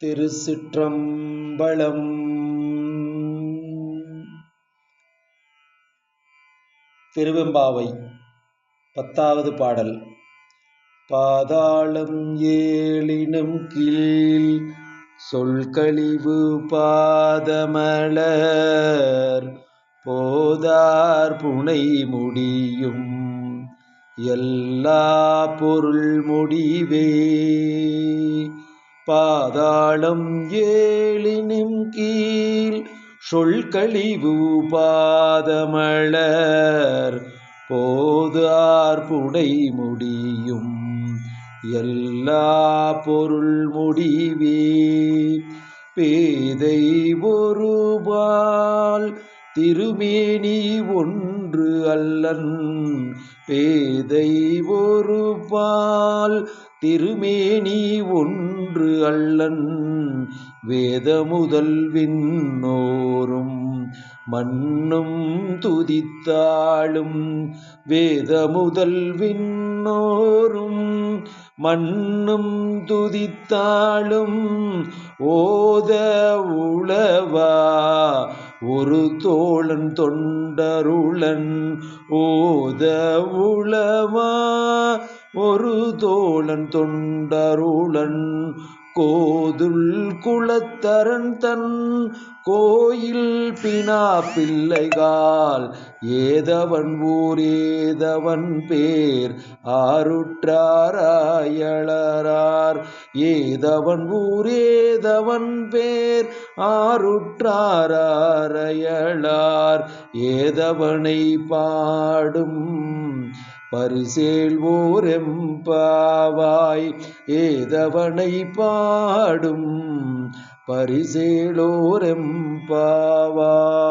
திருச்சிற்றம்பலம். திருவெம்பாவை 10வது பாடல். பாதாளம் ஏழினும் கீழ் சொல்கழிவு பாதமலர் போதார் புனை முடியும் எல்லா பொருள் முடிவே. பாதாளம் ஏழினும் கீழ் சொல்கழிவு பாதமலர் போதார் புனை முடியும் எல்லா பொருள் முடிவே. பேதை ஒருபால் திருமேனி ஒன்று அல்லன் பேதை ஒருபால் திருமேனி ஒன்று அல்லன் வேதமுதல் விண்ணோரும் மண்ணும் துதித்தாளும் வேதமுதல் விண்ணோரும் மண்ணும் துதித்தாளும் ஓத உளவா ஒரு தோழன் தொண்டருளன் ஓத உளவா ஒரு தோழன் தொண்டருளன் கோதுள் குலத்தரன் தன் கோயில் பினா பிள்ளைகால் ஏதவன் ஊர் ஏதவன் பேர் ஆருற்றாராயளரார் ஏதவன் ஊர் ஏதவன் பேர் ஆருற்றாராயளார் ஏதவனை பாடும் பரிசேல்வோர் எம்பாவாய் ஏதவனை பாடும் பரிசேலோர் எம்பாவாய்.